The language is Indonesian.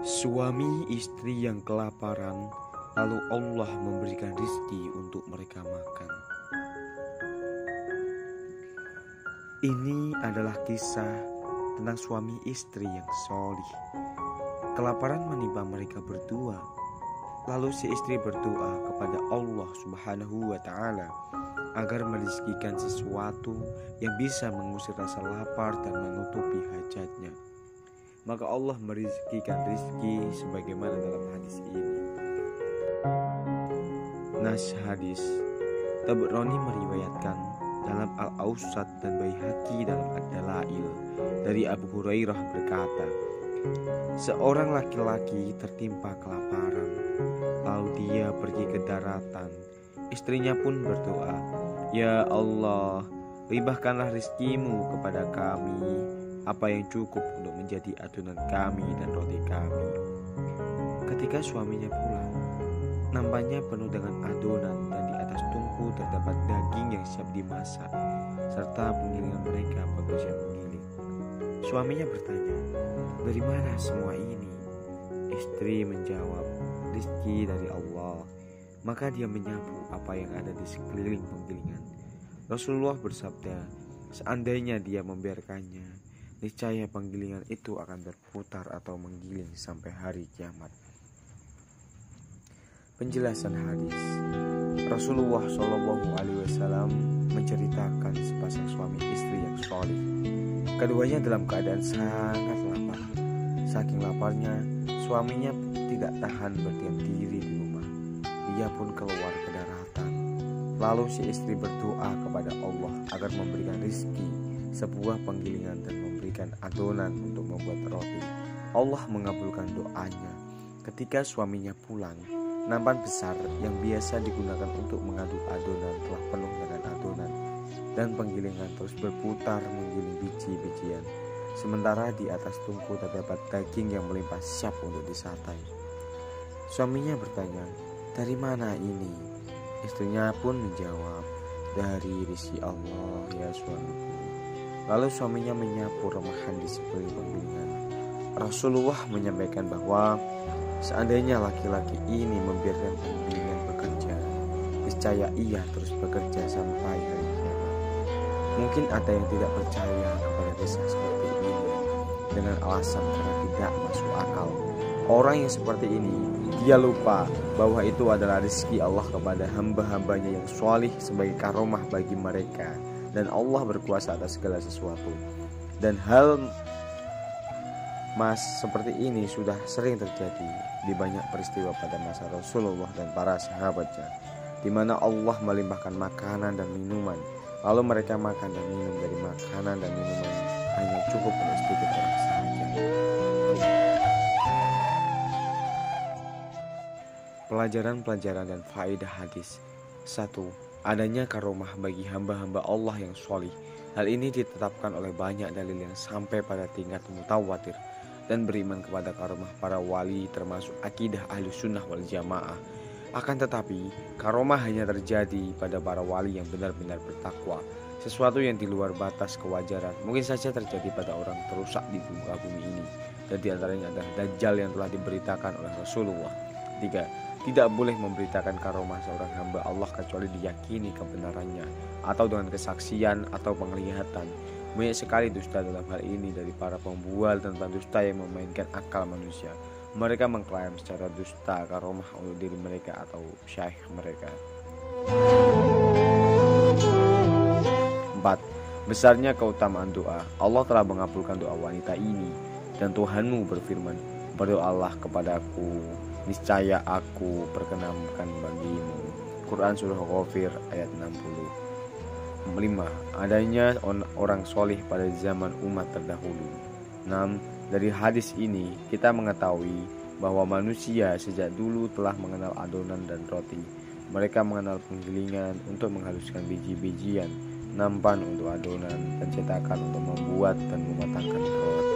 Suami istri yang kelaparan, lalu Allah memberikan rizki untuk mereka makan. Ini adalah kisah tentang suami istri yang solih. Kelaparan menimpa mereka berdua. Lalu si istri berdoa kepada Allah Subhanahu wa Ta'ala agar merizkikan sesuatu yang bisa mengusir rasa lapar dan menutupi hajatnya. Maka Allah merizkikan rizki sebagaimana dalam hadis ini. Nas hadis, Tabrani meriwayatkan dalam Al-Awsat dan Baihaqi dalam Ad-Dalail dari Abu Hurairah berkata, seorang laki-laki tertimpa kelaparan, lalu dia pergi ke daratan. Istrinya pun berdoa, ya Allah, limpahkanlah rizkimu kepada kami apa yang cukup untuk menjadi adonan kami dan roti kami. Ketika suaminya pulang, nampaknya penuh dengan adonan dan di atas tungku terdapat daging yang siap dimasak serta penggilingan mereka bekerja menggiling. Suaminya bertanya, dari mana semua ini? Istri menjawab, rizki dari Allah. Maka dia menyapu apa yang ada di sekeliling penggilingan. Rasulullah bersabda, seandainya dia membiarkannya, niscaya penggilingan itu akan berputar atau menggiling sampai hari kiamat. Penjelasan hadis. Rasulullah SAW menceritakan sepasang suami istri yang solih. Keduanya dalam keadaan sangat lapar. Saking laparnya, suaminya tidak tahan berdiam diri di rumah. Dia pun keluar ke daratan. Lalu si istri berdoa kepada Allah agar memberikan rizki, sebuah penggilingan dan memberikan adonan untuk membuat roti. Allah mengabulkan doanya. Ketika suaminya pulang, nampan besar yang biasa digunakan untuk mengaduk adonan telah penuh dengan adonan, dan penggilingan terus berputar menggiling biji-bijian. Sementara di atas tungku terdapat daging yang melimpah siap untuk disatai. Suaminya bertanya, dari mana ini? Istrinya pun menjawab, dari rizki Allah ya suamiku. Lalu suaminya menyapu remahan di sekeliling penggilingan. Rasulullah menyampaikan bahwa seandainya laki-laki ini membiarkan penggilingan bekerja, niscaya ia terus bekerja sampai hari kiamat. Mungkin ada yang tidak percaya kepada kisah seperti ini dengan alasan karena tidak masuk akal. Orang yang seperti ini, dia lupa bahwa itu adalah rezeki Allah kepada hamba-hambanya yang solih sebagai karomah bagi mereka. Dan Allah berkuasa atas segala sesuatu. Dan hal seperti ini sudah sering terjadi di banyak peristiwa pada masa Rasulullah dan para sahabatnya, di mana Allah melimpahkan makanan dan minuman, lalu mereka makan dan minum dari makanan dan minuman hanya cukup untuk sedikit orang saja. Pelajaran-pelajaran dan faedah hadis. 1. Adanya karomah bagi hamba-hamba Allah yang solih. Hal ini ditetapkan oleh banyak dalil yang sampai pada tingkat mutawatir dan beriman kepada karomah para wali, termasuk akidah ahlu sunnah wal jamaah. Akan tetapi, karomah hanya terjadi pada para wali yang benar-benar bertakwa. Sesuatu yang di luar batas kewajaran mungkin saja terjadi pada orang terusak di muka bumi ini, dan diantaranya adalah Dajjal yang telah diberitakan oleh Rasulullah. 3. Tidak boleh memberitakan karomah seorang hamba Allah kecuali diyakini kebenarannya atau dengan kesaksian atau penglihatan. Banyak sekali dusta dalam hal ini dari para pembual tentang dusta yang memainkan akal manusia. Mereka mengklaim secara dusta karomah untuk diri mereka atau syaikh mereka. 4. Besarnya keutamaan doa. Allah telah mengabulkan doa wanita ini, dan Tuhanmu berfirman, berdoalah kepadaku, niscaya aku perkenankan bagimu. Quran Surah Ghafir ayat 60. 5. Adanya orang solih pada zaman umat terdahulu. 6. Dari hadis ini kita mengetahui bahwa manusia sejak dulu telah mengenal adonan dan roti. Mereka mengenal penggilingan untuk menghaluskan biji-bijian, nampan untuk adonan, dan cetakan untuk membuat dan mematangkan roti.